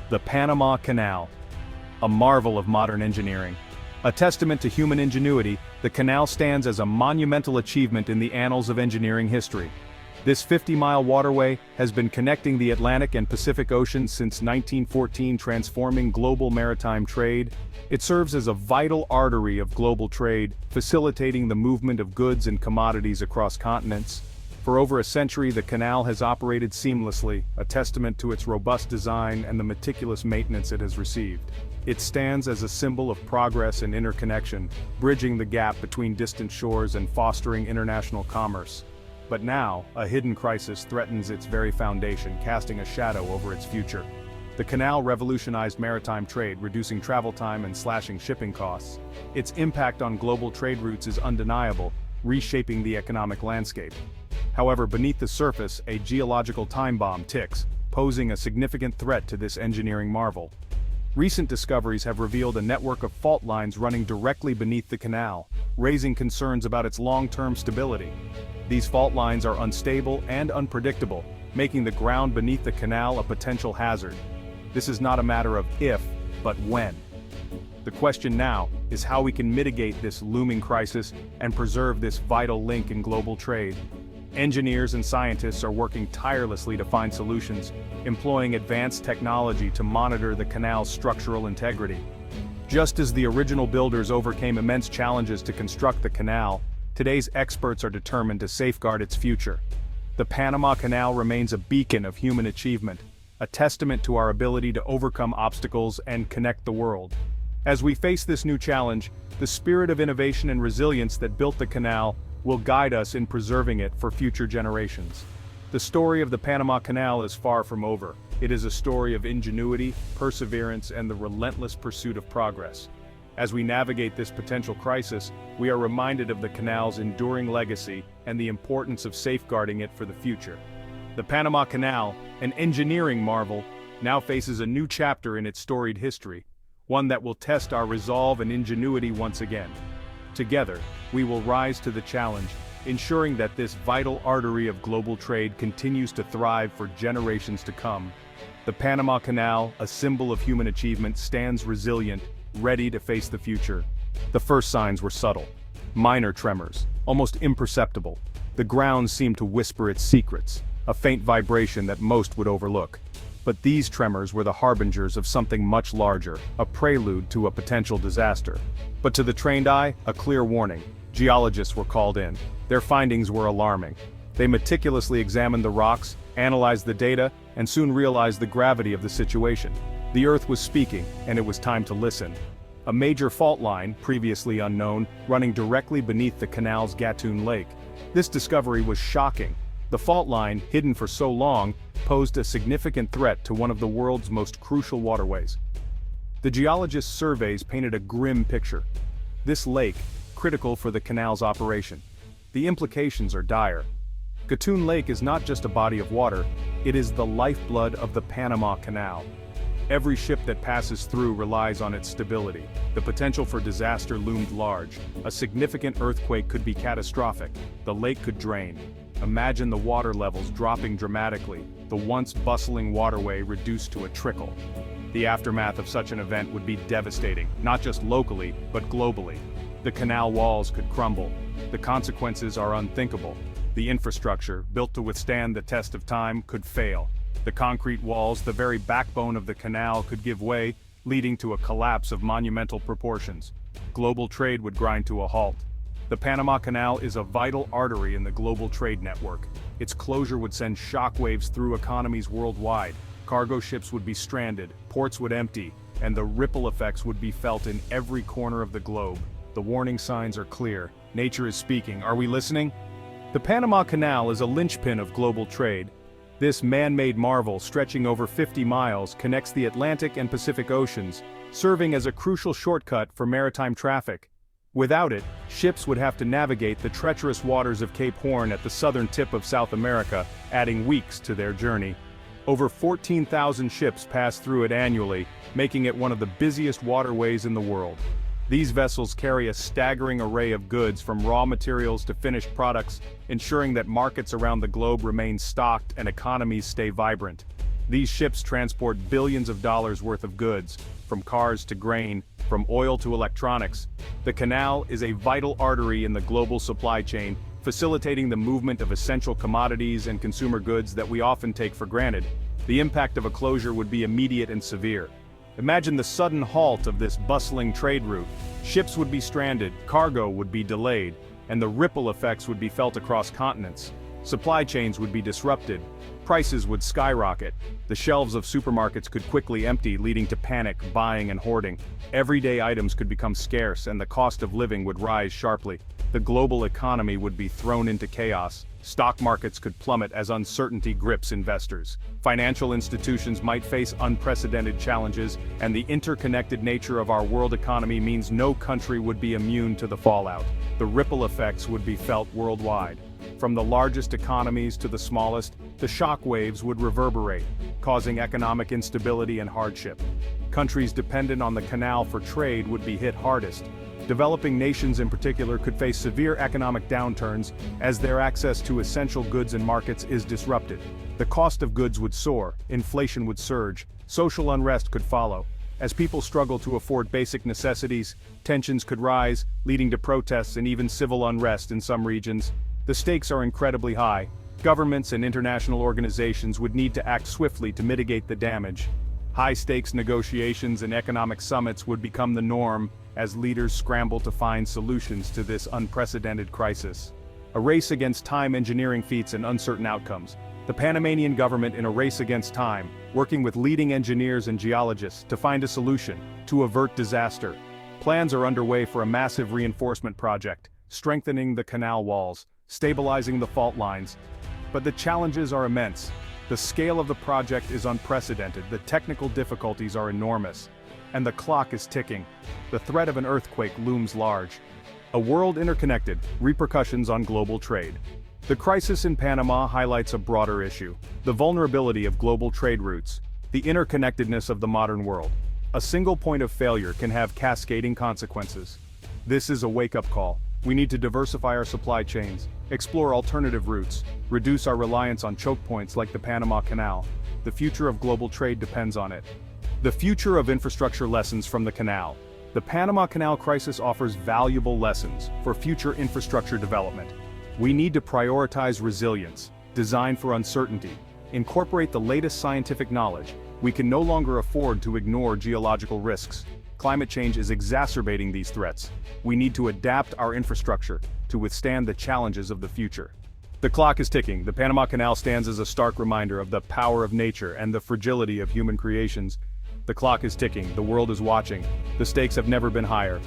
The Panama Canal. A marvel of modern engineering. A testament to human ingenuity, the canal stands as a monumental achievement in the annals of engineering history. This 50-mile waterway has been connecting the Atlantic and Pacific Oceans since 1914, transforming global maritime trade. It serves as a vital artery of global trade, facilitating the movement of goods and commodities across continents. For over a century, the canal has operated seamlessly, a testament to its robust design and the meticulous maintenance it has received. It stands as a symbol of progress and interconnection, bridging the gap between distant shores and fostering international commerce. But now, a hidden crisis threatens its very foundation, casting a shadow over its future. The canal revolutionized maritime trade, reducing travel time and slashing shipping costs. Its impact on global trade routes is undeniable, reshaping the economic landscape. However, beneath the surface, a geological time bomb ticks, posing a significant threat to this engineering marvel. Recent discoveries have revealed a network of fault lines running directly beneath the canal, raising concerns about its long-term stability. These fault lines are unstable and unpredictable, making the ground beneath the canal a potential hazard. This is not a matter of if, but when. The question now is how we can mitigate this looming crisis and preserve this vital link in global trade. Engineers and scientists are working tirelessly to find solutions, employing advanced technology to monitor the canal's structural integrity. Just as the original builders overcame immense challenges to construct the canal, today's experts are determined to safeguard its future. The Panama Canal remains a beacon of human achievement, a testament to our ability to overcome obstacles and connect the world. As we face this new challenge, the spirit of innovation and resilience that built the canal will guide us in preserving it for future generations. The story of the Panama Canal is far from over. It is a story of ingenuity, perseverance, and the relentless pursuit of progress. As we navigate this potential crisis, we are reminded of the canal's enduring legacy and the importance of safeguarding it for the future. The Panama Canal, an engineering marvel, now faces a new chapter in its storied history, one that will test our resolve and ingenuity once again. Together, we will rise to the challenge, ensuring that this vital artery of global trade continues to thrive for generations to come. The Panama Canal, a symbol of human achievement, stands resilient, ready to face the future. The first signs were subtle. Minor tremors, almost imperceptible. The ground seemed to whisper its secrets, a faint vibration that most would overlook. But these tremors were the harbingers of something much larger, a prelude to a potential disaster. But to the trained eye, a clear warning. Geologists were called in. Their findings were alarming. They meticulously examined the rocks, analyzed the data, and soon realized the gravity of the situation. The Earth was speaking, and it was time to listen. A major fault line, previously unknown, running directly beneath the canal's Gatun Lake. This discovery was shocking. The fault line, hidden for so long, posed a significant threat to one of the world's most crucial waterways. The geologists' surveys painted a grim picture. This lake, critical for the canal's operation. The implications are dire. Gatun Lake is not just a body of water, it is the lifeblood of the Panama Canal. Every ship that passes through relies on its stability. The potential for disaster loomed large. A significant earthquake could be catastrophic. The lake could drain. Imagine the water levels dropping dramatically, the once bustling waterway reduced to a trickle. The aftermath of such an event would be devastating, not just locally, but globally. The canal walls could crumble. The consequences are unthinkable. The infrastructure, built to withstand the test of time, could fail. The concrete walls, the very backbone of the canal, could give way, leading to a collapse of monumental proportions. Global trade would grind to a halt. The Panama Canal is a vital artery in the global trade network. Its closure would send shockwaves through economies worldwide. Cargo ships would be stranded, ports would empty, and the ripple effects would be felt in every corner of the globe. The warning signs are clear. Nature is speaking. Are we listening? The Panama Canal is a linchpin of global trade. This man-made marvel, stretching over 50 miles, connects the Atlantic and Pacific Oceans, serving as a crucial shortcut for maritime traffic. Without it, ships would have to navigate the treacherous waters of Cape Horn at the southern tip of South America, adding weeks to their journey. Over 14,000 ships pass through it annually, making it one of the busiest waterways in the world. These vessels carry a staggering array of goods from raw materials to finished products, ensuring that markets around the globe remain stocked and economies stay vibrant. These ships transport billions of dollars worth of goods, from cars to grain, from oil to electronics. The canal is a vital artery in the global supply chain, facilitating the movement of essential commodities and consumer goods that we often take for granted. The impact of a closure would be immediate and severe. Imagine the sudden halt of this bustling trade route. Ships would be stranded, cargo would be delayed, and the ripple effects would be felt across continents. Supply chains would be disrupted. Prices would skyrocket. The shelves of supermarkets could quickly empty, leading to panic, buying and hoarding. Everyday items could become scarce and the cost of living would rise sharply. The global economy would be thrown into chaos. Stock markets could plummet as uncertainty grips investors. Financial institutions might face unprecedented challenges, and the interconnected nature of our world economy means no country would be immune to the fallout. The ripple effects would be felt worldwide. From the largest economies to the smallest, the shockwaves would reverberate, causing economic instability and hardship. Countries dependent on the canal for trade would be hit hardest. Developing nations in particular could face severe economic downturns as their access to essential goods and markets is disrupted. The cost of goods would soar, inflation would surge, social unrest could follow. As people struggle to afford basic necessities, tensions could rise, leading to protests and even civil unrest in some regions. The stakes are incredibly high. Governments and international organizations would need to act swiftly to mitigate the damage. High-stakes negotiations and economic summits would become the norm as leaders scramble to find solutions to this unprecedented crisis. A race against time, engineering feats and uncertain outcomes. The Panamanian government in a race against time, working with leading engineers and geologists to find a solution to avert disaster. Plans are underway for a massive reinforcement project, strengthening the canal walls, stabilizing the fault lines. But the challenges are immense. The scale of the project is unprecedented, the technical difficulties are enormous, and the clock is ticking. The threat of an earthquake looms large. A world interconnected, repercussions on global trade. The crisis in Panama highlights a broader issue: the vulnerability of global trade routes, the interconnectedness of the modern world. A single point of failure can have cascading consequences. This is a wake-up call. We need to diversify our supply chains, explore alternative routes, reduce our reliance on choke points like the Panama Canal. The future of global trade depends on it. The future of infrastructure lessons from the canal. The Panama Canal crisis offers valuable lessons for future infrastructure development. We need to prioritize resilience, design for uncertainty, incorporate the latest scientific knowledge. We can no longer afford to ignore geological risks. Climate change is exacerbating these threats. We need to adapt our infrastructure to withstand the challenges of the future. The clock is ticking. The Panama Canal stands as a stark reminder of the power of nature and the fragility of human creations. The clock is ticking. The world is watching. The stakes have never been higher.